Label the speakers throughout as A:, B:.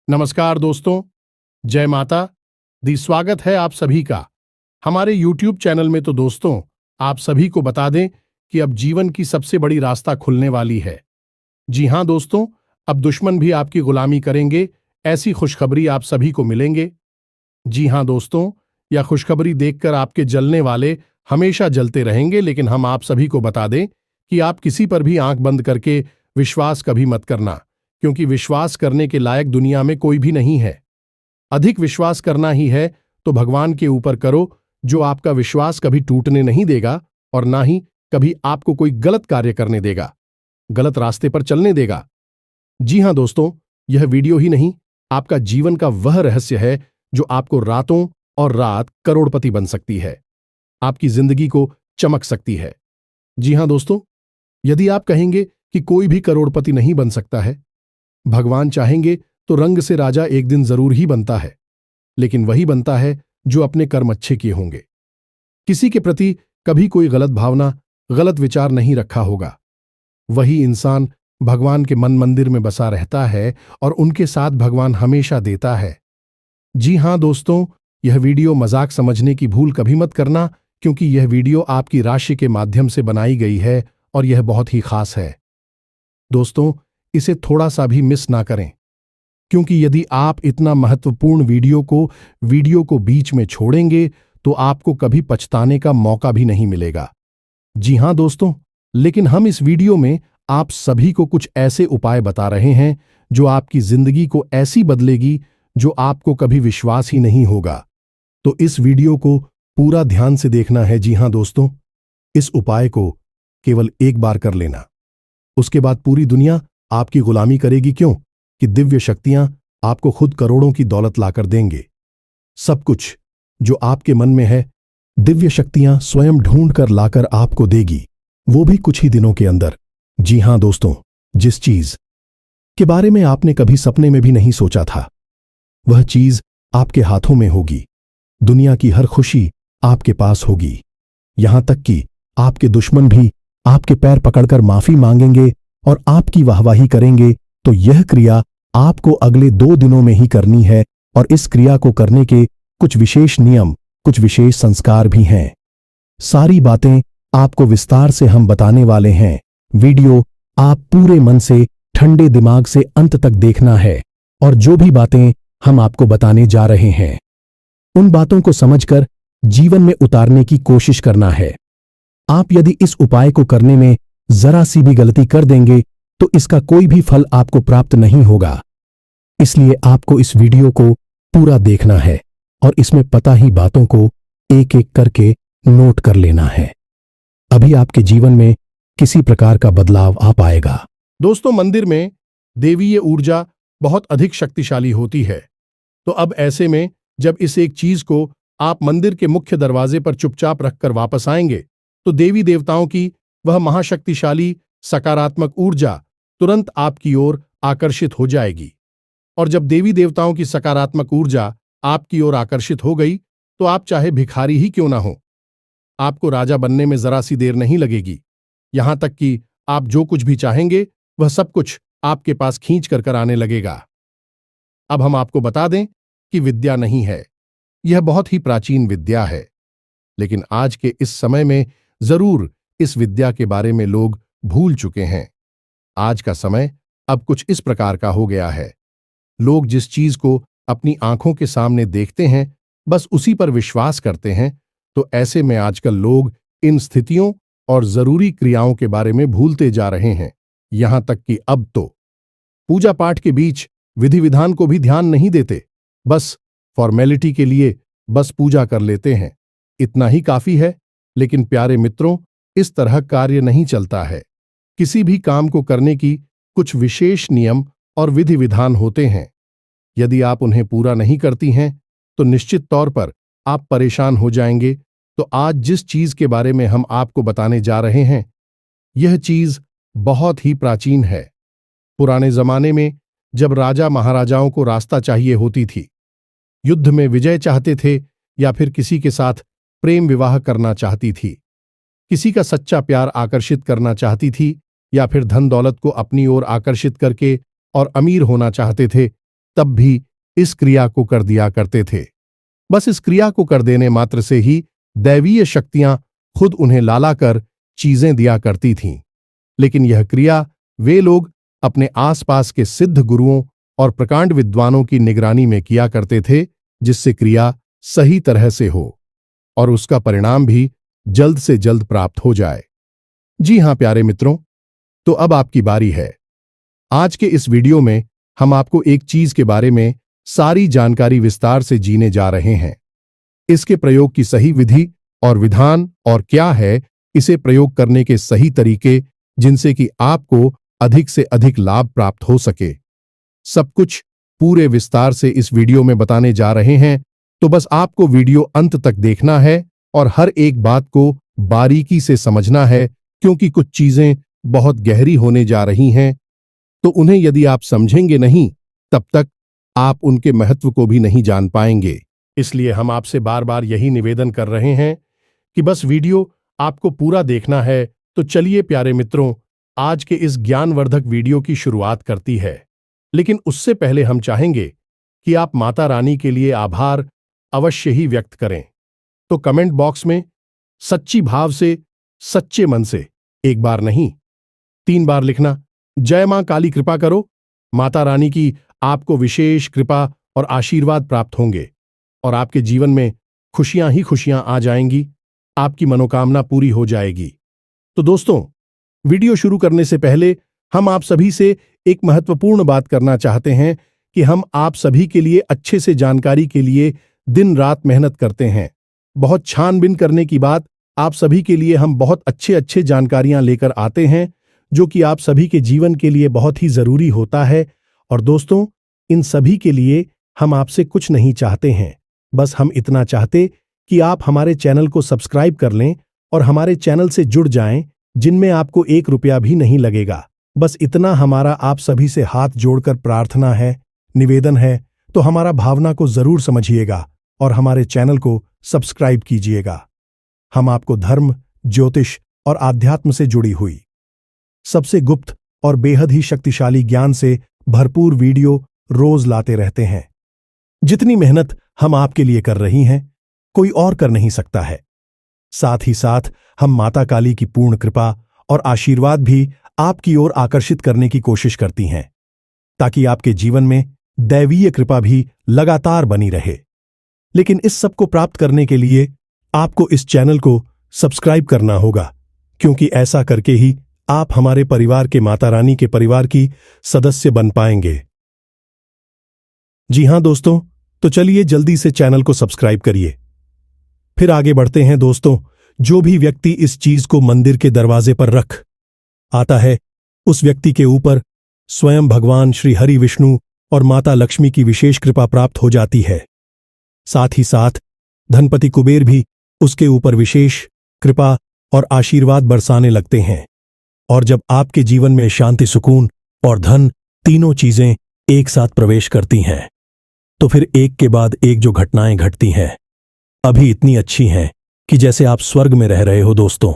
A: नमस्कार दोस्तों, जय माता दी। स्वागत है आप सभी का हमारे YouTube चैनल में। तो दोस्तों, आप सभी को बता दें कि अब जीवन की सबसे बड़ी रास्ता खुलने वाली है। जी हां दोस्तों, अब दुश्मन भी आपकी गुलामी करेंगे, ऐसी खुशखबरी आप सभी को मिलेंगे। जी हां दोस्तों, यह खुशखबरी देखकर आपके जलने वाले हमेशा जलते रहेंगे, लेकिन हम आप सभी को बता दें कि आप किसी पर भी आंख बंद करके विश्वास कभी मत करना, क्योंकि विश्वास करने के लायक दुनिया में कोई भी नहीं है। अधिक विश्वास करना ही है तो भगवान के ऊपर करो, जो आपका विश्वास कभी टूटने नहीं देगा और ना ही कभी आपको कोई गलत कार्य करने देगा, गलत रास्ते पर चलने देगा। जी हां दोस्तों, यह वीडियो ही नहीं, आपका जीवन का वह रहस्य है जो आपको रातों और रात करोड़पति बन सकती है, आपकी जिंदगी को चमक सकती है। जी हां दोस्तों, यदि आप कहेंगे कि कोई भी करोड़पति नहीं बन सकता है, भगवान चाहेंगे तो रंग से राजा एक दिन जरूर ही बनता है, लेकिन वही बनता है जो अपने कर्म अच्छे किए होंगे। किसी के प्रति कभी कोई गलत भावना, गलत विचार नहीं रखा होगा, वही इंसान भगवान के मन मंदिर में बसा रहता है और उनके साथ भगवान हमेशा देता है। जी हां दोस्तों, यह वीडियो मजाक समझने की भूल कभी मत करना, क्योंकि यह वीडियो आपकी राशि के माध्यम से बनाई गई है और यह बहुत ही खास है। दोस्तों, इसे थोड़ा सा भी मिस ना करें, क्योंकि यदि आप इतना महत्वपूर्ण वीडियो को बीच में छोड़ेंगे तो आपको कभी पछताने का मौका भी नहीं मिलेगा। जी हां दोस्तों, लेकिन हम इस वीडियो में आप सभी को कुछ ऐसे उपाय बता रहे हैं जो आपकी जिंदगी को ऐसी बदलेगी जो आपको कभी विश्वास ही नहीं होगा। तो इस वीडियो को पूरा ध्यान से देखना है। जी हां दोस्तों, इस उपाय को केवल एक बार कर लेना, उसके बाद पूरी दुनिया आपकी गुलामी करेगी। क्यों? कि दिव्य शक्तियां आपको खुद करोड़ों की दौलत लाकर देंगे। सब कुछ जो आपके मन में है, दिव्य शक्तियां स्वयं ढूंढ कर लाकर आपको देगी, वो भी कुछ ही दिनों के अंदर। जी हां दोस्तों, जिस चीज के बारे में आपने कभी सपने में भी नहीं सोचा था, वह चीज आपके हाथों में होगी। दुनिया की हर खुशी आपके पास होगी, यहां तक कि आपके दुश्मन भी आपके पैर पकड़कर माफी मांगेंगे और आपकी वाहवाही करेंगे। तो यह क्रिया आपको अगले 2 दिनों में ही करनी है, और इस क्रिया को करने के कुछ विशेष नियम, कुछ विशेष संस्कार भी हैं। सारी बातें आपको विस्तार से हम बताने वाले हैं। वीडियो आप पूरे मन से, ठंडे दिमाग से अंत तक देखना है, और जो भी बातें हम आपको बताने जा रहे हैं, उन बातों को समझकर जीवन में उतारने की कोशिश करना है। आप यदि इस उपाय को करने में जरा सी भी गलती कर देंगे तो इसका कोई भी फल आपको प्राप्त नहीं होगा। इसलिए आपको इस वीडियो को पूरा देखना है और इसमें पता ही बातों को एक एक करके नोट कर लेना है। अभी आपके जीवन में किसी प्रकार का बदलाव आ पाएगा। दोस्तों, मंदिर में देवीय ऊर्जा बहुत अधिक शक्तिशाली होती है। तो अब ऐसे में जब इस एक चीज को आप मंदिर के मुख्य दरवाजे पर चुपचाप रखकर वापस आएंगे, तो देवी देवताओं की वह महाशक्तिशाली सकारात्मक ऊर्जा तुरंत आपकी ओर आकर्षित हो जाएगी। और जब देवी देवताओं की सकारात्मक ऊर्जा आपकी ओर आकर्षित हो गई, तो आप चाहे भिखारी ही क्यों ना हो, आपको राजा बनने में जरा सी देर नहीं लगेगी। यहां तक कि आप जो कुछ भी चाहेंगे वह सब कुछ आपके पास खींच कर आने लगेगा। अब हम आपको बता दें कि विद्या नहीं है, यह बहुत ही प्राचीन विद्या है, लेकिन आज के इस समय में जरूर इस विद्या के बारे में लोग भूल चुके हैं। आज का समय अब कुछ इस प्रकार का हो गया है, लोग जिस चीज को अपनी आंखों के सामने देखते हैं बस उसी पर विश्वास करते हैं। तो ऐसे में आजकल लोग इन स्थितियों और जरूरी क्रियाओं के बारे में भूलते जा रहे हैं। यहां तक कि अब तो पूजा पाठ के बीच विधि विधान को भी ध्यान नहीं देते, बस फॉर्मेलिटी के लिए बस पूजा कर लेते हैं, इतना ही काफी है। लेकिन प्यारे मित्रों, इस तरह कार्य नहीं चलता है। किसी भी काम को करने की कुछ विशेष नियम और विधि विधान होते हैं। यदि आप उन्हें पूरा नहीं करती हैं तो निश्चित तौर पर आप परेशान हो जाएंगे। तो आज जिस चीज के बारे में हम आपको बताने जा रहे हैं, यह चीज बहुत ही प्राचीन है। पुराने जमाने में जब राजा महाराजाओं को रास्ता चाहिए होती थी, युद्ध में विजय चाहते थे या फिर किसी के साथ प्रेम विवाह करना चाहती थी, किसी का सच्चा प्यार आकर्षित करना चाहती थी, या फिर धन दौलत को अपनी ओर आकर्षित करके और अमीर होना चाहते थे, तब भी इस क्रिया को कर दिया करते थे। बस इस क्रिया को कर देने मात्र से ही दैवीय शक्तियां खुद उन्हें लाला कर चीजें दिया करती थीं। लेकिन यह क्रिया वे लोग अपने आसपास के सिद्ध गुरुओं और प्रकांड विद्वानों की निगरानी में किया करते थे, जिससे क्रिया सही तरह से हो और उसका परिणाम भी जल्द से जल्द प्राप्त हो जाए। जी हां प्यारे मित्रों, तो अब आपकी बारी है। आज के इस वीडियो में हम आपको एक चीज के बारे में सारी जानकारी विस्तार से जीने जा रहे हैं। इसके प्रयोग की सही विधि और विधान और क्या है इसे प्रयोग करने के सही तरीके, जिनसे कि आपको अधिक से अधिक लाभ प्राप्त हो सके। सब कुछ पूरे विस्तार से इस वीडियो में बताने जा रहे हैं, तो बस आपको वीडियो अंत तक देखना है और हर एक बात को बारीकी से समझना है, क्योंकि कुछ चीजें बहुत गहरी होने जा रही हैं, तो उन्हें यदि आप समझेंगे नहीं तब तक आप उनके महत्व को भी नहीं जान पाएंगे। इसलिए हम आपसे बार बार यही निवेदन कर रहे हैं कि बस वीडियो आपको पूरा देखना है। तो चलिए प्यारे मित्रों, आज के इस ज्ञानवर्धक वीडियो की शुरुआत करती है। लेकिन उससे पहले हम चाहेंगे कि आप माता रानी के लिए आभार अवश्य ही व्यक्त करें। तो कमेंट बॉक्स में सच्ची भाव से, सच्चे मन से, एक बार नहीं 3 बार लिखना, जय मां काली कृपा करो। माता रानी की आपको विशेष कृपा और आशीर्वाद प्राप्त होंगे और आपके जीवन में खुशियां ही खुशियां आ जाएंगी, आपकी मनोकामना पूरी हो जाएगी। तो दोस्तों, वीडियो शुरू करने से पहले हम आप सभी से एक महत्वपूर्ण बात करना चाहते हैं कि हम आप सभी के लिए अच्छे से जानकारी के लिए दिन रात मेहनत करते हैं। बहुत छानबीन करने की बात, आप सभी के लिए हम बहुत अच्छे जानकारियां लेकर आते हैं, जो कि आप सभी के जीवन के लिए बहुत ही जरूरी होता है। और दोस्तों, इन सभी के लिए हम आपसे कुछ नहीं चाहते हैं, बस हम इतना चाहते कि आप हमारे चैनल को सब्सक्राइब कर लें और हमारे चैनल से जुड़ जाएं, जिनमें आपको 1 रुपया भी नहीं लगेगा। बस इतना हमारा आप सभी से हाथ जोड़कर प्रार्थना है, निवेदन है। तो हमारा भावना को जरूर समझिएगा और हमारे चैनल को सब्सक्राइब कीजिएगा। हम आपको धर्म, ज्योतिष और आध्यात्म से जुड़ी हुई सबसे गुप्त और बेहद ही शक्तिशाली ज्ञान से भरपूर वीडियो रोज लाते रहते हैं। जितनी मेहनत हम आपके लिए कर रही हैं, कोई और कर नहीं सकता है। साथ ही साथ हम माता काली की पूर्ण कृपा और आशीर्वाद भी आपकी ओर आकर्षित करने की कोशिश करती हैं, ताकि आपके जीवन में दैवीय कृपा भी लगातार बनी रहे। लेकिन इस सब को प्राप्त करने के लिए आपको इस चैनल को सब्सक्राइब करना होगा, क्योंकि ऐसा करके ही आप हमारे परिवार के माता रानी के परिवार की सदस्य बन पाएंगे। जी हां दोस्तों, तो चलिए जल्दी से चैनल को सब्सक्राइब करिए। फिर आगे बढ़ते हैं दोस्तों। जो भी व्यक्ति इस चीज को मंदिर के दरवाजे पर रख आता है, उस व्यक्ति के ऊपर स्वयं भगवान श्री हरि विष्णु और माता लक्ष्मी की विशेष कृपा प्राप्त हो जाती है। साथ ही साथ धनपति कुबेर भी उसके ऊपर विशेष कृपा और आशीर्वाद बरसाने लगते हैं। और जब आपके जीवन में शांति, सुकून और धन तीनों चीजें एक साथ प्रवेश करती हैं, तो फिर एक के बाद एक जो घटनाएं घटती हैं, अभी इतनी अच्छी हैं कि जैसे आप स्वर्ग में रह रहे हो। दोस्तों,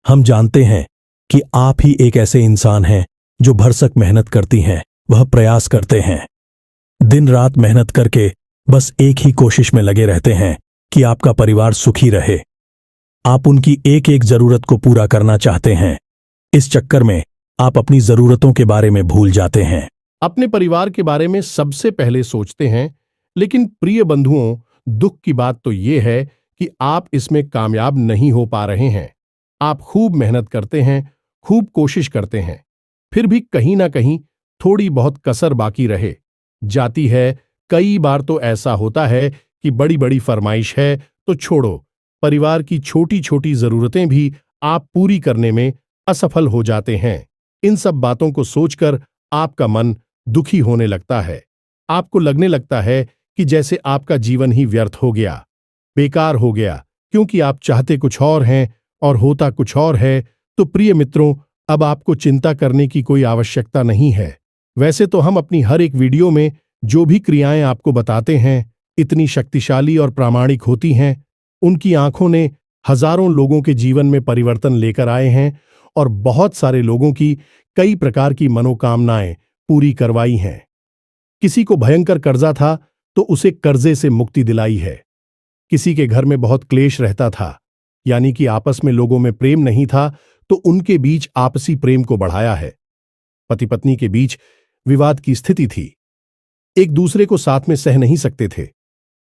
A: हम जानते हैं कि आप ही एक ऐसे इंसान हैं जो भरसक मेहनत करती हैं, वह प्रयास करते हैं, दिन रात मेहनत करके बस एक ही कोशिश में लगे रहते हैं कि आपका परिवार सुखी रहे। आप उनकी एक एक जरूरत को पूरा करना चाहते हैं। इस चक्कर में आप अपनी जरूरतों के बारे में भूल जाते हैं, अपने परिवार के बारे में सबसे पहले सोचते हैं। लेकिन प्रिय बंधुओं, दुख की बात तो यह है कि आप इसमें कामयाब नहीं हो पा रहे हैं। आप खूब मेहनत करते हैं, खूब कोशिश करते हैं, फिर भी कहीं ना कहीं थोड़ी बहुत कसर बाकी रहे जाती है। कई बार तो ऐसा होता है कि बड़ी बड़ी फरमाइश है तो छोड़ो, परिवार की छोटी छोटी जरूरतें भी आप पूरी करने में असफल हो जाते हैं। इन सब बातों को सोचकर आपका मन दुखी होने लगता है। आपको लगने लगता है कि जैसे आपका जीवन ही व्यर्थ हो गया, बेकार हो गया, क्योंकि आप चाहते कुछ और हैं और होता कुछ और है। तो प्रिय मित्रों, अब आपको चिंता करने की कोई आवश्यकता नहीं है। वैसे तो हम अपनी हर एक वीडियो में जो भी क्रियाएं आपको बताते हैं, इतनी शक्तिशाली और प्रामाणिक होती हैं। उनकी आंखों ने हजारों लोगों के जीवन में परिवर्तन लेकर आए हैं और बहुत सारे लोगों की कई प्रकार की मनोकामनाएं पूरी करवाई हैं। किसी को भयंकर कर्जा था तो उसे कर्जे से मुक्ति दिलाई है। किसी के घर में बहुत क्लेश रहता था, यानी कि आपस में लोगों में प्रेम नहीं था, तो उनके बीच आपसी प्रेम को बढ़ाया है। पति पत्नी के बीच विवाद की स्थिति थी, एक दूसरे को साथ में सह नहीं सकते थे,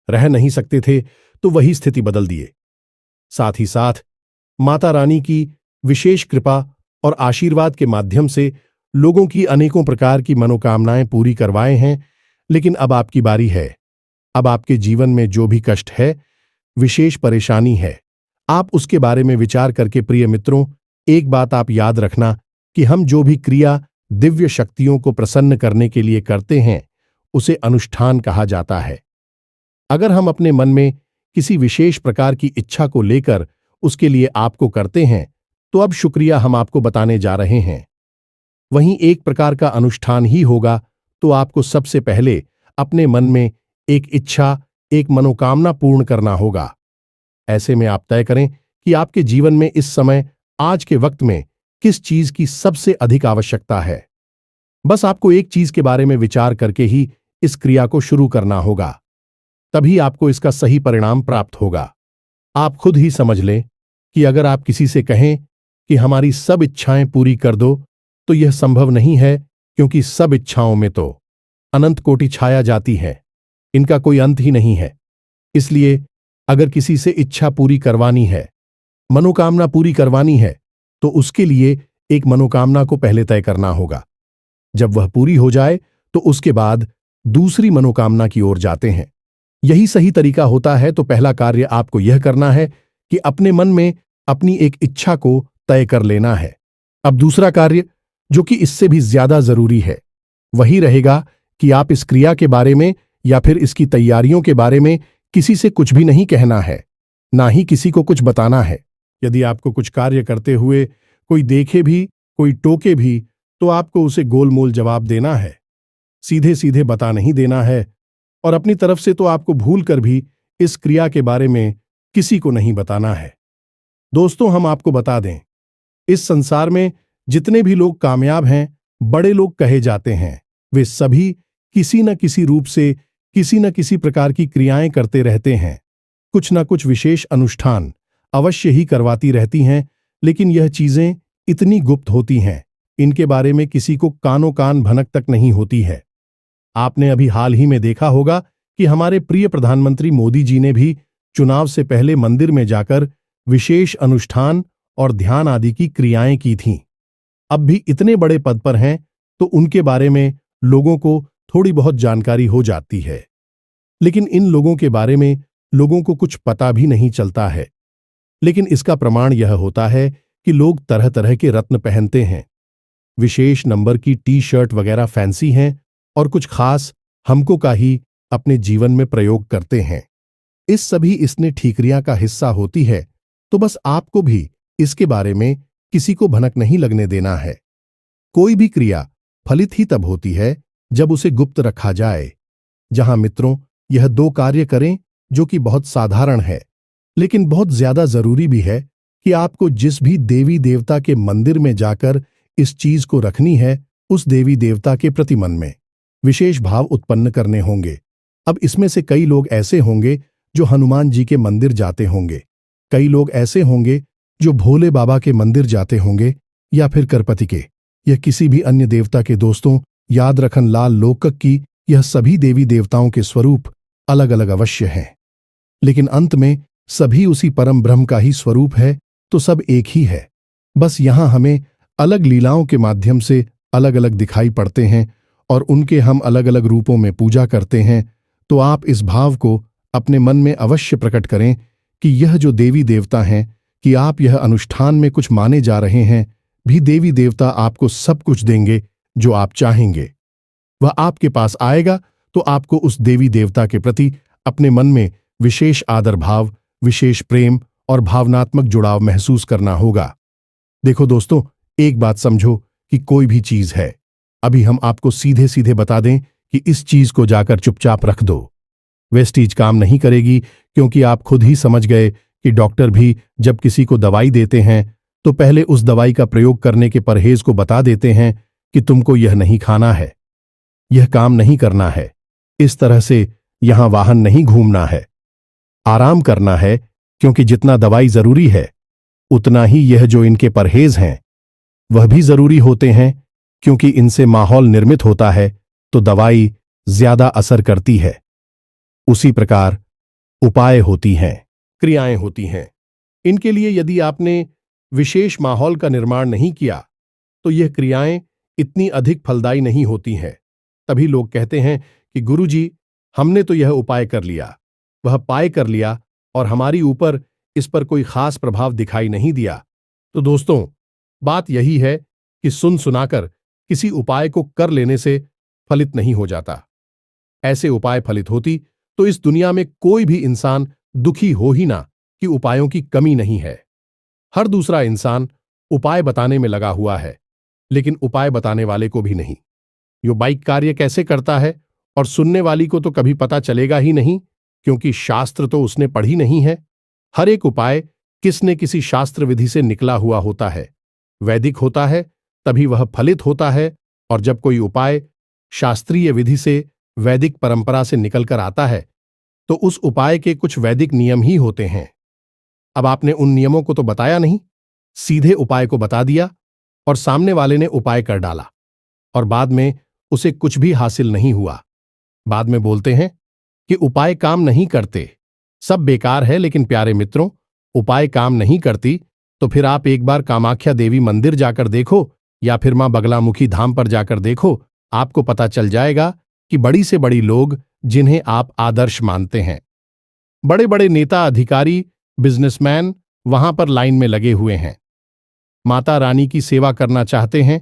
A: रह नहीं सकते थे, तो वही स्थिति बदल दिए। साथ ही साथ माता रानी की विशेष कृपा और आशीर्वाद के माध्यम से लोगों की अनेकों प्रकार की मनोकामनाएं पूरी करवाए हैं। लेकिन अब आपकी बारी है। अब आपके जीवन में जो भी कष्ट है, विशेष परेशानी है, आप उसके बारे में विचार करके प्रिय मित्रों, एक बात आप याद रखना कि हम जो भी क्रिया दिव्य शक्तियों को प्रसन्न करने के लिए करते हैं, उसे अनुष्ठान कहा जाता है। अगर हम अपने मन में किसी विशेष प्रकार की इच्छा को लेकर उसके लिए आपको करते हैं, तो अब शुक्रिया हम आपको बताने जा रहे हैं। वहीं एक प्रकार का अनुष्ठान ही होगा, तो आपको सबसे पहले अपने मन में एक इच्छा, एक मनोकामना पूर्ण करना होगा। ऐसे में आप तय करें कि आपके जीवन में इस समय, आज के वक्त में किस चीज की सबसे अधिक आवश्यकता है। बस आपको एक चीज के बारे में विचार करके ही इस क्रिया को शुरू करना होगा, तभी आपको इसका सही परिणाम प्राप्त होगा। आप खुद ही समझ लें कि अगर आप किसी से कहें कि हमारी सब इच्छाएं पूरी कर दो, तो यह संभव नहीं है, क्योंकि सब इच्छाओं में तो अनंत कोटि छाया जाती है, इनका कोई अंत ही नहीं है। इसलिए अगर किसी से इच्छा पूरी करवानी है, मनोकामना पूरी करवानी है, तो उसके लिए एक मनोकामना को पहले तय करना होगा। जब वह पूरी हो जाए, तो उसके बाद दूसरी मनोकामना की ओर जाते हैं। यही सही तरीका होता है। तो पहला कार्य आपको यह करना है कि अपने मन में अपनी एक इच्छा को तय कर लेना है। अब दूसरा कार्य, जो कि इससे भी ज्यादा जरूरी है, वही रहेगा कि आप इस क्रिया के बारे में या फिर इसकी तैयारियों के बारे में किसी से कुछ भी नहीं कहना है, ना ही किसी को कुछ बताना है। यदि आपको कुछ कार्य करते हुए कोई देखे भी, कोई टोके भी, तो आपको उसे गोलमोल जवाब देना है, सीधे सीधे बता नहीं देना है। और अपनी तरफ से तो आपको भूल कर भी इस क्रिया के बारे में किसी को नहीं बताना है। दोस्तों, हम आपको बता दें, इस संसार में जितने भी लोग कामयाब हैं, बड़े लोग कहे जाते हैं, वे सभी किसी न किसी रूप से किसी न किसी प्रकार की क्रियाएं करते रहते हैं। कुछ न कुछ विशेष अनुष्ठान अवश्य ही करवाती रहती हैं, लेकिन यह चीजें इतनी गुप्त होती हैं, इनके बारे में किसी को कानो कान भनक तक नहीं होती है। आपने अभी हाल ही में देखा होगा कि हमारे प्रिय प्रधानमंत्री मोदी जी ने भी चुनाव से पहले मंदिर में जाकर विशेष अनुष्ठान और ध्यान आदि की क्रियाएं की थीं। अब भी इतने बड़े पद पर हैं, तो उनके बारे में लोगों को थोड़ी बहुत जानकारी हो जाती है, लेकिन इन लोगों के बारे में लोगों को कुछ पता भी नहीं चलता है। लेकिन इसका प्रमाण यह होता है कि लोग तरह तरह के रत्न पहनते हैं, विशेष नंबर की टी शर्ट वगैरह फैंसी हैं, और कुछ खास हमको का ही अपने जीवन में प्रयोग करते हैं। इस सभी इसने ठीकरियां का हिस्सा होती है, तो बस आपको भी इसके बारे में किसी को भनक नहीं लगने देना है। कोई भी क्रिया फलित ही तब होती है जब उसे गुप्त रखा जाए। जहां मित्रों, यह दो कार्य करें जो कि बहुत साधारण है, लेकिन बहुत ज्यादा जरूरी भी है कि आपको जिस भी देवी देवता के मंदिर में जाकर इस चीज को रखनी है, उस देवी देवता के प्रति मन में विशेष भाव उत्पन्न करने होंगे। अब इसमें से कई लोग ऐसे होंगे जो हनुमान जी के मंदिर जाते होंगे, कई लोग ऐसे होंगे जो भोले बाबा के मंदिर जाते होंगे, या फिर करपति के, या किसी भी अन्य देवता के। दोस्तों, याद रखन लाल लोकक की यह सभी देवी देवताओं के स्वरूप अलग अलग अवश्य हैं, लेकिन अंत में सभी उसी परम ब्रह्म का ही स्वरूप है, तो सब एक ही है। बस यहां हमें अलग लीलाओं के माध्यम से अलग अलग दिखाई पड़ते हैं और उनके हम अलग अलग रूपों में पूजा करते हैं। तो आप इस भाव को अपने मन में अवश्य प्रकट करें कि यह जो देवी देवता हैं, कि आप यह अनुष्ठान में कुछ माने जा रहे हैं, भी देवी देवता आपको सब कुछ देंगे जो आप चाहेंगे। वह आपके पास आएगा, तो आपको उस देवी देवता के प्रति अपने मन में विशेष आदर भाव, विशेष प्रेम और भावनात्मक जुड़ाव महसूस करना होगा। देखो दोस्तों, एक बात समझो कि कोई भी चीज है, अभी हम आपको सीधे सीधे बता दें कि इस चीज को जाकर चुपचाप रख दो, वेस्टीज काम नहीं करेगी, क्योंकि आप खुद ही समझ गए कि डॉक्टर भी जब किसी को दवाई देते हैं, तो पहले उस दवाई का प्रयोग करने के परहेज को बता देते हैं कि तुमको यह नहीं खाना है। यह काम नहीं करना है, इस तरह से यहां वाहन नहीं घूमना है, आराम करना है, क्योंकि जितना दवाई जरूरी है उतना ही यह जो इनके परहेज हैं वह भी जरूरी होते हैं, क्योंकि इनसे माहौल निर्मित होता है तो दवाई ज्यादा असर करती है। उसी प्रकार उपाय होती हैं, क्रियाएं होती हैं। इनके लिए यदि आपने विशेष माहौल का निर्माण नहीं किया तो यह क्रियाएं इतनी अधिक फलदायी नहीं होती हैं। तभी लोग कहते हैं कि गुरुजी, हमने तो यह उपाय कर लिया, वह पाय कर लिया और हमारी ऊपर इस पर कोई खास प्रभाव दिखाई नहीं दिया। तो दोस्तों, बात यही है कि सुन सुनाकर किसी उपाय को कर लेने से फलित नहीं हो जाता। ऐसे उपाय फलित होती तो इस दुनिया में कोई भी इंसान दुखी हो ही ना कि उपायों की कमी नहीं है। हर दूसरा इंसान उपाय बताने में लगा हुआ है, लेकिन उपाय बताने वाले को भी नहीं। यो बाइक कार्य कैसे करता है और सुनने वाली को तो कभी पता चलेगा ही नहीं, क्योंकि शास्त्र तो उसने पढ़ी नहीं है। हर एक उपाय किस न किसी शास्त्र विधि से निकला हुआ होता है, वैदिक होता है, तभी वह फलित होता है। और जब कोई उपाय शास्त्रीय विधि से वैदिक परंपरा से निकलकर आता है तो उस उपाय के कुछ वैदिक नियम ही होते हैं। अब आपने उन नियमों को तो बताया नहीं, सीधे उपाय को बता दिया और सामने वाले ने उपाय कर डाला और बाद में उसे कुछ भी हासिल नहीं हुआ। बाद में बोलते हैं कि उपाय काम नहीं करते, सब बेकार है। लेकिन प्यारे मित्रों, उपाय काम नहीं करती तो फिर आप एक बार कामाख्या देवी मंदिर जाकर देखो या फिर मां बगलामुखी धाम पर जाकर देखो, आपको पता चल जाएगा कि बड़ी से बड़ी लोग जिन्हें आप आदर्श मानते हैं, बड़े बड़े नेता, अधिकारी, बिजनेसमैन वहां पर लाइन में लगे हुए हैं, माता रानी की सेवा करना चाहते हैं,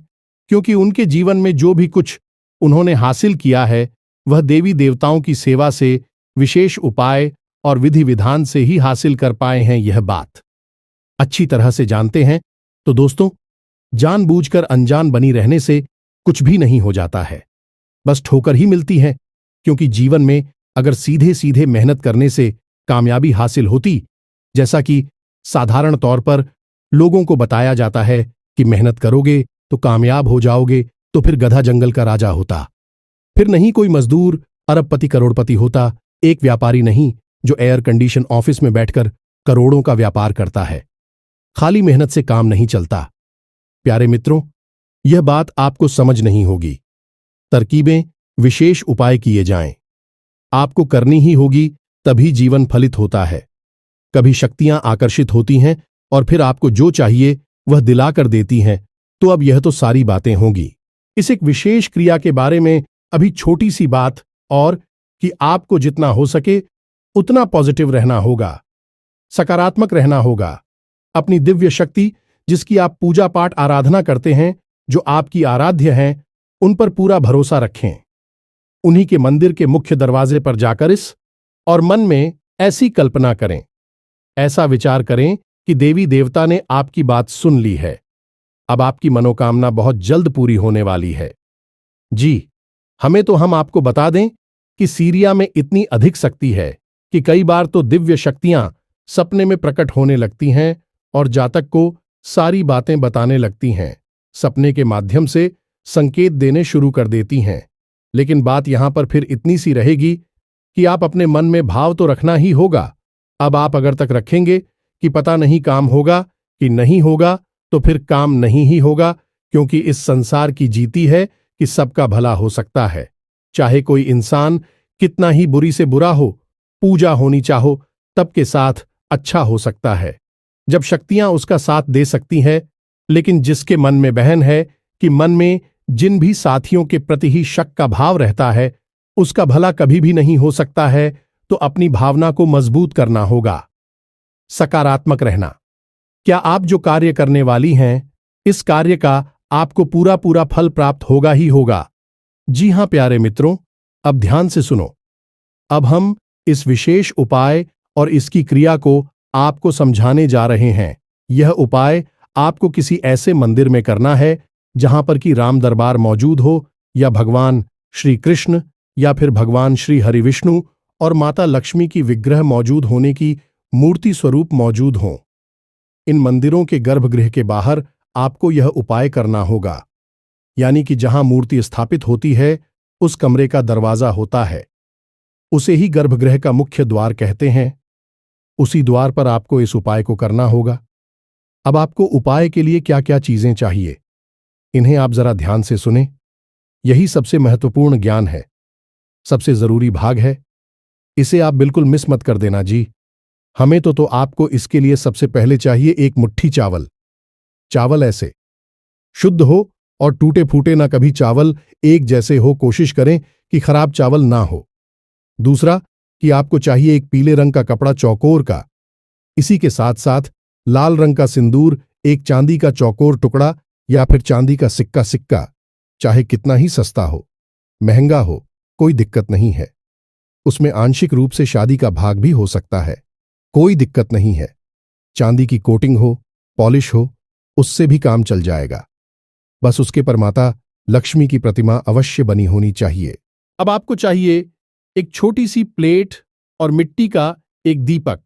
A: क्योंकि उनके जीवन में जो भी कुछ उन्होंने हासिल किया है वह देवी देवताओं की सेवा से, विशेष उपाय और विधि विधान से ही हासिल कर पाए हैं। यह बात अच्छी तरह से जानते हैं। तो दोस्तों, जानबूझकर अनजान बनी रहने से कुछ भी नहीं हो जाता है, बस ठोकर ही मिलती है। क्योंकि जीवन में अगर सीधे सीधे मेहनत करने से कामयाबी हासिल होती, जैसा कि साधारण तौर पर लोगों को बताया जाता है कि मेहनत करोगे तो कामयाब हो जाओगे, तो फिर गधा जंगल का राजा होता, फिर नहीं कोई मजदूर अरबपति करोड़पति होता, एक व्यापारी नहीं जो एयर कंडीशन ऑफिस में बैठकर करोड़ों का व्यापार करता है। खाली मेहनत से काम नहीं चलता। प्यारे मित्रों, यह बात आपको समझ नहीं होगी। तरकीबें, विशेष उपाय किए जाएं, आपको करनी ही होगी, तभी जीवन फलित होता है। कभी शक्तियां आकर्षित होती हैं और फिर आपको जो चाहिए वह दिलाकर देती हैं। तो अब यह तो सारी बातें होंगी। इस एक विशेष क्रिया के बारे में अभी छोटी सी बात और कि आपको जितना हो सके उतना पॉजिटिव रहना होगा, सकारात्मक रहना होगा। अपनी दिव्य शक्ति, जिसकी आप पूजा पाठ आराधना करते हैं, जो आपकी आराध्य हैं, उन पर पूरा भरोसा रखें। उन्हीं के मंदिर के मुख्य दरवाजे पर जाकर इस और मन में ऐसी कल्पना करें, ऐसा विचार करें कि देवी देवता ने आपकी बात सुन ली है। अब आपकी मनोकामना बहुत जल्द पूरी होने वाली है। जी, हम आपको बता दें कि सीरिया में इतनी अधिक शक्ति है कि कई बार तो दिव्य शक्तियां सपने में प्रकट होने लगती हैं और जातक को सारी बातें बताने लगती हैं, सपने के माध्यम से संकेत देने शुरू कर देती हैं। लेकिन बात यहां पर फिर इतनी सी रहेगी कि आप अपने मन में भाव तो रखना ही होगा। अब आप अगर तक रखेंगे कि पता नहीं काम होगा कि नहीं होगा, तो फिर काम नहीं ही होगा, क्योंकि इस संसार की जीती है कि सबका भला हो सकता है। चाहे कोई इंसान कितना ही बुरी से बुरा हो, पूजा होनी चाहो तब के साथ अच्छा हो सकता है, जब शक्तियां उसका साथ दे सकती हैं। लेकिन जिसके मन में बहन है कि मन में जिन भी साथियों के प्रति ही शक का भाव रहता है, उसका भला कभी भी नहीं हो सकता है, तो अपनी भावना को मजबूत करना होगा, सकारात्मक रहना। क्या आप जो कार्य करने वाली हैं, इस कार्य का आपको पूरा पूरा फल प्राप्त होगा ही होगा। जी हां प्यारे मित्रों, अब ध्यान से सुनो। अब हम इस विशेष उपाय और इसकी क्रिया को आपको समझाने जा रहे हैं। यह उपाय आपको किसी ऐसे मंदिर में करना है जहां पर कि राम दरबार मौजूद हो, या भगवान श्री कृष्ण, या फिर भगवान श्री हरिविष्णु और माता लक्ष्मी की विग्रह मौजूद होने की मूर्ति स्वरूप मौजूद हों। इन मंदिरों के गर्भगृह के बाहर आपको यह उपाय करना होगा, यानी कि जहां मूर्ति स्थापित होती है उस कमरे का दरवाजा होता है। उसे ही गर्भगृह का मुख्य द्वार कहते हैं। उसी द्वार पर आपको इस उपाय को करना होगा। अब आपको उपाय के लिए क्या क्या चीजें चाहिए, इन्हें आप जरा ध्यान से सुने। यही सबसे महत्वपूर्ण ज्ञान है, सबसे जरूरी भाग है। इसे आप बिल्कुल मिस मत कर देना जी। हमें तो आपको इसके लिए सबसे पहले चाहिए एक मुट्ठी चावल। चावल ऐसे शुद्ध हो और टूटे फूटे ना, कभी चावल एक जैसे हो, कोशिश करें कि खराब चावल ना हो। दूसरा कि आपको चाहिए एक पीले रंग का कपड़ा चौकोर का। इसी के साथ साथ लाल रंग का सिंदूर, एक चांदी का चौकोर टुकड़ा या फिर चांदी का सिक्का, चाहे कितना ही सस्ता हो, महंगा हो, कोई दिक्कत नहीं है। उसमें आंशिक रूप से शादी का भाग भी हो सकता है, कोई दिक्कत नहीं है। चांदी की कोटिंग हो, पॉलिश हो, उससे भी काम चल जाएगा। बस उसके पर माता लक्ष्मी की प्रतिमा अवश्य बनी होनी चाहिए। अब आपको चाहिए एक छोटी सी प्लेट और मिट्टी का एक दीपक।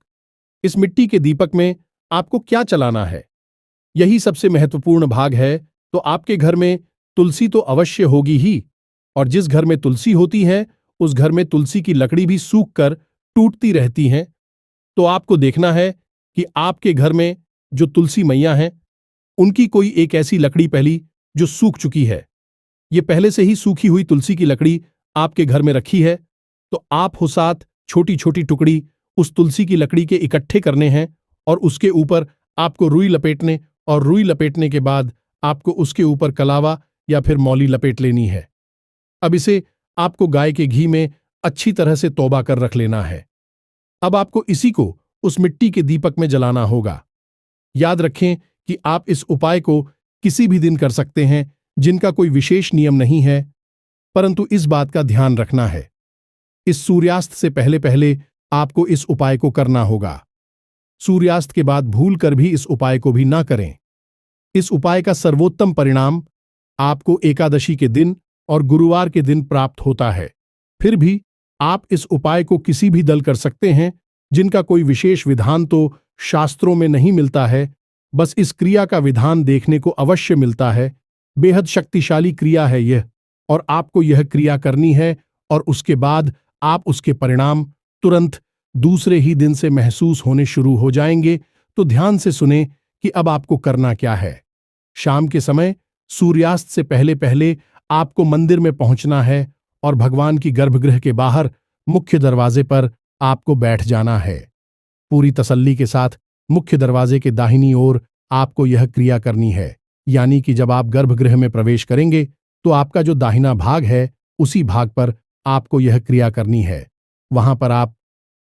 A: इस मिट्टी के दीपक में आपको क्या चलाना है, यही सबसे महत्वपूर्ण भाग है। तो आपके घर में तुलसी तो अवश्य होगी ही, और जिस घर में तुलसी होती है उस घर में तुलसी की लकड़ी भी सूख कर टूटती रहती हैं। तो आपको देखना है कि आपके घर में जो तुलसी मैया हैं उनकी कोई एक ऐसी लकड़ी पहली जो सूख चुकी है। ये पहले से ही सूखी हुई तुलसी की लकड़ी आपके घर में रखी है, तो आप हो साथ छोटी छोटी टुकड़ी उस तुलसी की लकड़ी के इकट्ठे करने हैं, और उसके ऊपर आपको रुई लपेटने, और रुई लपेटने के बाद आपको उसके ऊपर कलावा या फिर मौली लपेट लेनी है। अब इसे आपको गाय के घी में अच्छी तरह से तौबा कर रख लेना है। अब आपको इसी को उस मिट्टी के दीपक में जलाना होगा। याद रखें कि आप इस उपाय को किसी भी दिन कर सकते हैं, जिनका कोई विशेष नियम नहीं है, परंतु इस बात का ध्यान रखना है, इस सूर्यास्त से पहले पहले आपको इस उपाय को करना होगा। सूर्यास्त के बाद भूल कर भी इस उपाय को भी ना करें। इस उपाय का सर्वोत्तम परिणाम आपको एकादशी के दिन और गुरुवार के दिन प्राप्त होता है। फिर भी आप इस उपाय को किसी भी दल कर सकते हैं, जिनका कोई विशेष विधान तो शास्त्रों में नहीं मिलता है, बस इस क्रिया का विधान देखने को अवश्य मिलता है। बेहद शक्तिशाली क्रिया है यह, और आपको यह क्रिया करनी है, और उसके बाद आप उसके परिणाम तुरंत दूसरे ही दिन से महसूस होने शुरू हो जाएंगे। तो ध्यान से सुने कि अब आपको करना क्या है। शाम के समय सूर्यास्त से पहले पहले आपको मंदिर में पहुंचना है, और भगवान की गर्भगृह के बाहर मुख्य दरवाजे पर आपको बैठ जाना है। पूरी तसल्ली के साथ मुख्य दरवाजे के दाहिनी ओर आपको यह क्रिया करनी है, यानी कि जब आप गर्भगृह में प्रवेश करेंगे तो आपका जो दाहिना भाग है उसी भाग पर आपको यह क्रिया करनी है। वहां पर आप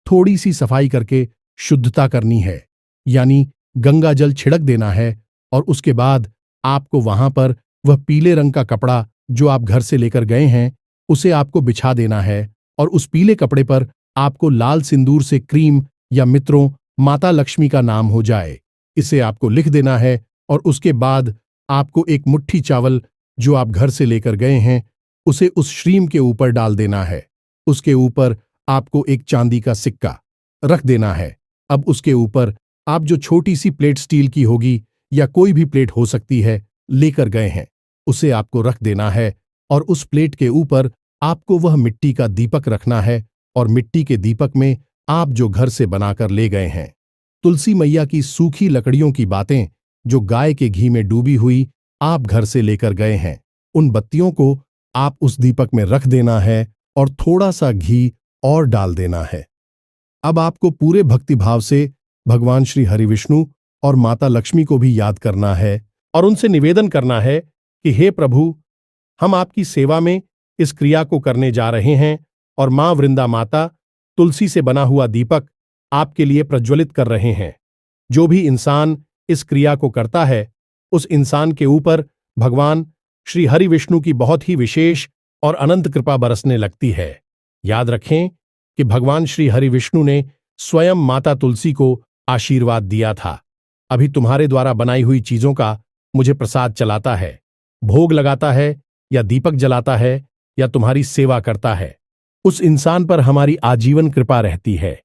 A: थोड़ी सी सफाई करके शुद्धता करनी है, यानी गंगा जल छिड़क देना है, और उसके बाद आपको वहां पर वह पीले रंग का कपड़ा जो आप घर से लेकर गए हैं उसे आपको बिछा देना है, और उस पीले कपड़े पर आपको लाल सिंदूर से क्रीम या मित्रों माता लक्ष्मी का नाम हो जाए इसे आपको लिख देना है, और उसके बाद आपको एक मुट्ठी चावल जो आप घर से लेकर गए हैं उसे उस श्रीम के ऊपर डाल देना है। उसके ऊपर आपको एक चांदी का सिक्का रख देना है। अब उसके ऊपर आप जो छोटी सी प्लेट स्टील की होगी या कोई भी प्लेट हो सकती है लेकर गए हैं उसे आपको रख देना है, और उस प्लेट के ऊपर आपको वह मिट्टी का दीपक रखना है, और मिट्टी के दीपक में आप जो घर से बनाकर ले गए हैं तुलसी मैया की सूखी लकड़ियों की बातें जो गाय के घी में डूबी हुई आप घर से लेकर गए हैं, उन बत्तियों को आप उस दीपक में रख देना है, और थोड़ा सा घी और डाल देना है। अब आपको पूरे भक्तिभाव से भगवान श्री हरिविष्णु और माता लक्ष्मी को भी याद करना है, और उनसे निवेदन करना है कि हे प्रभु, हम आपकी सेवा में इस क्रिया को करने जा रहे हैं, और मां वृंदा माता तुलसी से बना हुआ दीपक आपके लिए प्रज्वलित कर रहे हैं। जो भी इंसान इस क्रिया को करता है उस इंसान के ऊपर भगवान श्री हरि विष्णु की बहुत ही विशेष और अनंत कृपा बरसने लगती है। याद रखें कि भगवान श्री हरि विष्णु ने स्वयं माता तुलसी को आशीर्वाद दिया था, अभी तुम्हारे द्वारा बनाई हुई चीजों का मुझे प्रसाद चलाता है, भोग लगाता है या दीपक जलाता है या तुम्हारी सेवा करता है, उस इंसान पर हमारी आजीवन कृपा रहती है,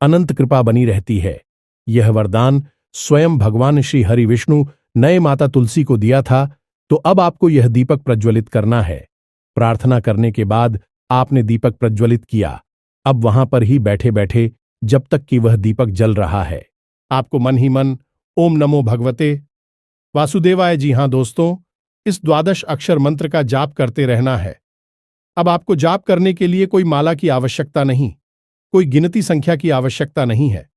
A: अनंत कृपा बनी रहती है। यह वरदान स्वयं भगवान श्री हरि विष्णु नए माता तुलसी को दिया था। तो अब आपको यह दीपक प्रज्वलित करना है। प्रार्थना करने के बाद आपने दीपक प्रज्वलित किया। अब वहां पर ही बैठे बैठे जब तक कि वह दीपक जल रहा है, आपको मन ही मन ओम नमो भगवते वासुदेवाय, जी हां दोस्तों, इस द्वादश अक्षर मंत्र का जाप करते रहना है। अब आपको जाप करने के लिए कोई माला की आवश्यकता नहीं, कोई गिनती संख्या की आवश्यकता नहीं है।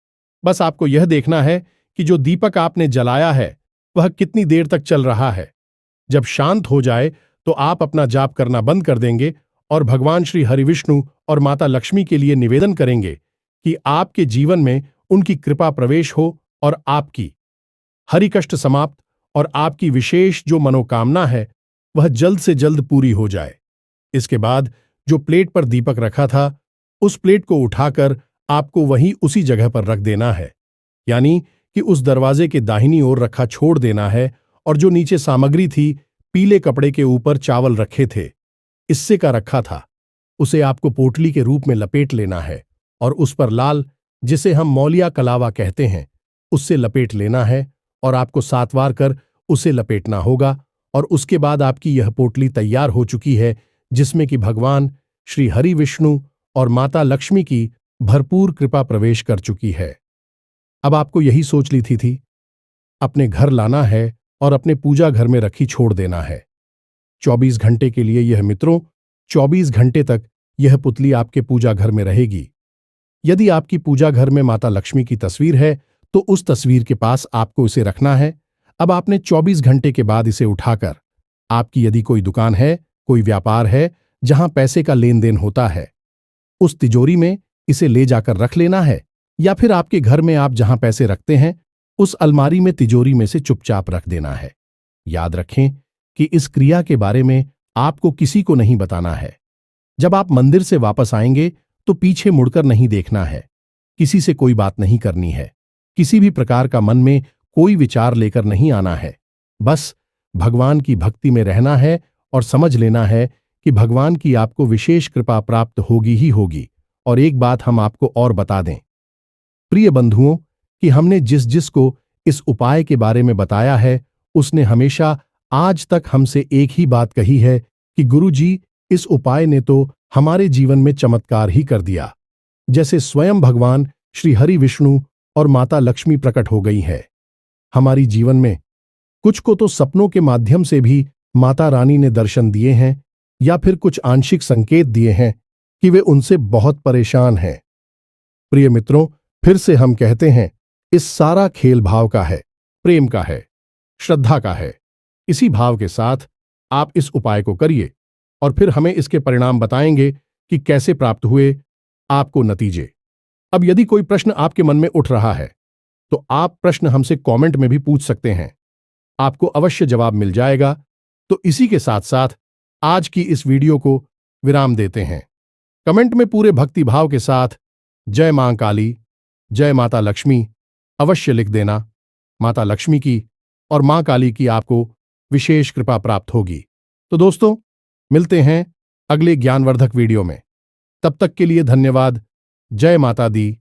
A: बस आपको यह देखना है कि जो दीपक आपने जलाया है वह कितनी देर तक चल रहा है। जब शांत हो जाए तो आप अपना जाप करना बंद कर देंगे और भगवान श्री हरिविष्णु और माता लक्ष्मी के लिए निवेदन करेंगे कि आपके जीवन में उनकी कृपा प्रवेश हो और आपकी हरि कष्ट समाप्त और आपकी विशेष जो मनोकामना है वह जल्द से जल्द पूरी हो जाए। इसके बाद जो प्लेट पर दीपक रखा था उस प्लेट को उठाकर आपको वहीं उसी जगह पर रख देना है, यानी कि उस दरवाजे के दाहिनी ओर रखा छोड़ देना है। और जो नीचे सामग्री थी, पीले कपड़े के ऊपर चावल रखे थे, इससे का रखा था, उसे आपको पोटली के रूप में लपेट लेना है और उस पर लाल, जिसे हम मौलिया कलावा कहते हैं, उससे लपेट लेना है और आपको 7 बार कर उसे लपेटना होगा। और उसके बाद आपकी यह पोटली तैयार हो चुकी है, जिसमें कि भगवान श्री हरि विष्णु और माता लक्ष्मी की भरपूर कृपा प्रवेश कर चुकी है। अब आपको यही सोच ली थी अपने घर लाना है और अपने पूजा घर में रखी छोड़ देना है। 24 घंटे के लिए यह मित्रों, 24 घंटे तक यह पुतली आपके पूजा घर में रहेगी। यदि आपकी पूजा घर में माता लक्ष्मी की तस्वीर है तो उस तस्वीर के पास आपको इसे रखना है। अब आपने 24 घंटे के बाद इसे उठाकर आपकी यदि कोई दुकान है, कोई व्यापार है जहां पैसे का लेन देन होता है, उस तिजोरी में इसे ले जाकर रख लेना है, या फिर आपके घर में आप जहां पैसे रखते हैं उस अलमारी में तिजोरी में से चुपचाप रख देना है। याद रखें कि इस क्रिया के बारे में आपको किसी को नहीं बताना है। जब आप मंदिर से वापस आएंगे तो पीछे मुड़कर नहीं देखना है, किसी से कोई बात नहीं करनी है, किसी भी प्रकार का मन में कोई विचार लेकर नहीं आना है। बस भगवान की भक्ति में रहना है और समझ लेना है कि भगवान की आपको विशेष कृपा प्राप्त होगी ही होगी। और एक बात हम आपको और बता दें प्रिय बंधुओं, कि हमने जिस जिस को इस उपाय के बारे में बताया है उसने हमेशा आज तक हमसे एक ही बात कही है कि गुरुजी, इस उपाय ने तो हमारे जीवन में चमत्कार ही कर दिया, जैसे स्वयं भगवान श्री हरि विष्णु और माता लक्ष्मी प्रकट हो गई है हमारी जीवन में। कुछ को तो सपनों के माध्यम से भी माता रानी ने दर्शन दिए हैं, या फिर कुछ आंशिक संकेत दिए हैं कि वे उनसे बहुत परेशान हैं। प्रिय मित्रों, फिर से हम कहते हैं, इस सारा खेल भाव का है, प्रेम का है, श्रद्धा का है। इसी भाव के साथ आप इस उपाय को करिए और फिर हमें इसके परिणाम बताएंगे कि कैसे प्राप्त हुए आपको नतीजे। अब यदि कोई प्रश्न आपके मन में उठ रहा है तो आप प्रश्न हमसे कमेंट में भी पूछ सकते हैं, आपको अवश्य जवाब मिल जाएगा। तो इसी के साथ साथ आज की इस वीडियो को विराम देते हैं। कमेंट में पूरे भक्ति भाव के साथ जय मां काली, जय माता लक्ष्मी अवश्य लिख देना। माता लक्ष्मी की और मां काली की आपको विशेष कृपा प्राप्त होगी। तो दोस्तों, मिलते हैं अगले ज्ञानवर्धक वीडियो में। तब तक के लिए धन्यवाद। जय माता दी।